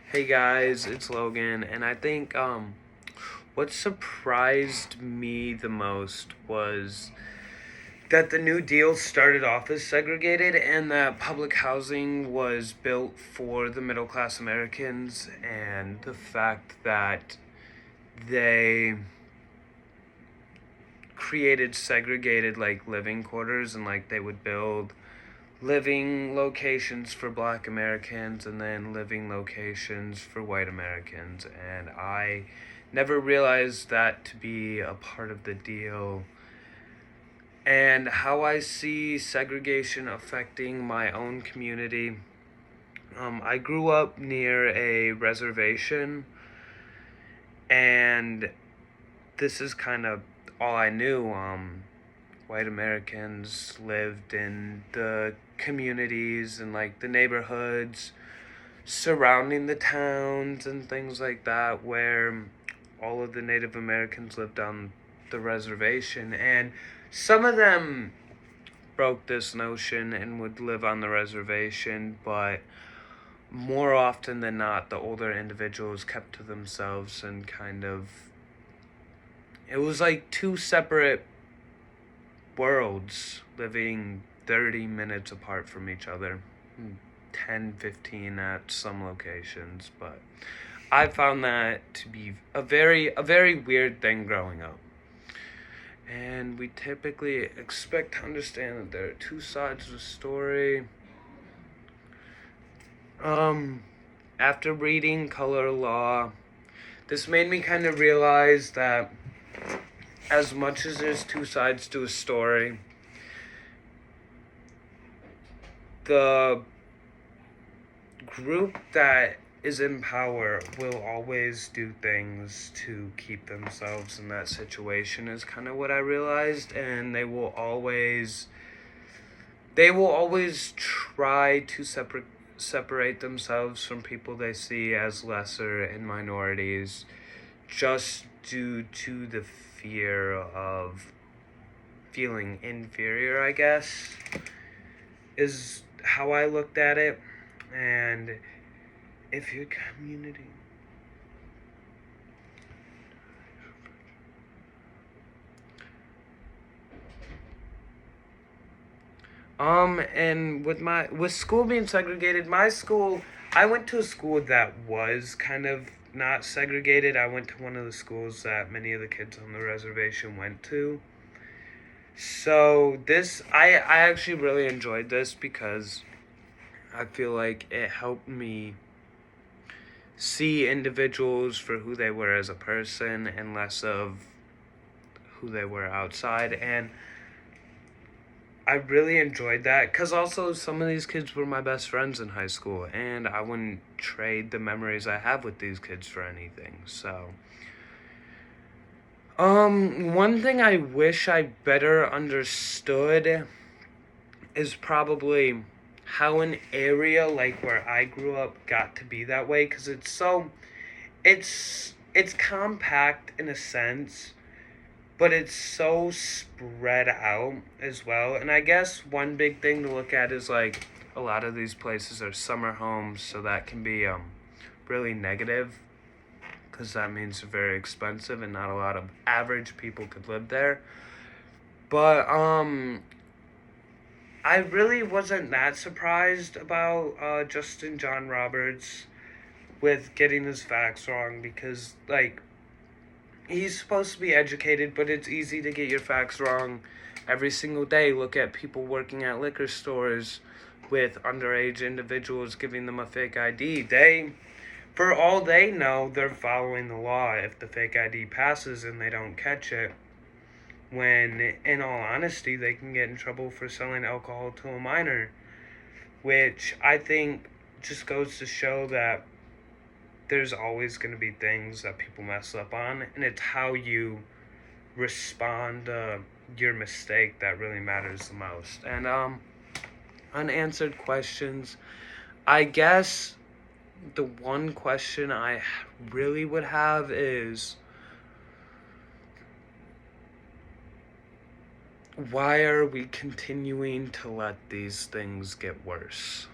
Hey guys, it's Logan, and I think what surprised me the most was that the New Deal started off as segregated and that public housing was built for the middle class Americans, and the fact that they created segregated living quarters, and they would build living locations for black Americans and then living locations for white Americans. And I never realized that to be a part of the deal. And how I see segregation affecting my own community. I grew up near a reservation, and this is kind of all I knew. White Americans lived in the communities and the neighborhoods surrounding the towns and things like that, where all of the Native Americans lived on the reservation. And some of them broke this notion and would live on the reservation, but more often than not, the older individuals kept to themselves and it was like two separate worlds living 30 minutes apart from each other, 10, 15 at some locations. But I found that to be a very weird thing growing up. And we typically expect to understand that there are two sides of the story. After reading Color Law, this made me kind of realize that as much as there's two sides to a story, the group that is in power will always do things to keep themselves in that situation, is kind of what I realized. And they will always try to separate themselves from people they see as lesser and minorities, just due to the fear of feeling inferior, I guess, is how I looked at it. And if your community and with school being segregated, I went to a school that was kind of not segregated. I went to one of the schools that many of the kids on the reservation went to. So I actually really enjoyed this because I feel like it helped me see individuals for who they were as a person and less of who they were outside. And I really enjoyed that because also some of these kids were my best friends in high school, and I wouldn't trade the memories I have with these kids for anything. So one thing I wish I better understood is probably how an area like where I grew up got to be that way, because it's compact in a sense, but it's so spread out as well. And I guess one big thing to look at is a lot of these places are summer homes, so that can be really negative, because that means they're very expensive and not a lot of average people could live there. But I really wasn't that surprised about Justin John Roberts with getting his facts wrong, because he's supposed to be educated, but it's easy to get your facts wrong every single day. Look at people working at liquor stores with underage individuals, giving them a fake ID. For all they know, they're following the law if the fake ID passes and they don't catch it. When, in all honesty, they can get in trouble for selling alcohol to a minor, which I think just goes to show that there's always going to be things that people mess up on, and it's how you respond to your mistake that really matters the most. And unanswered questions, I guess the one question I really would have is, why are we continuing to let these things get worse?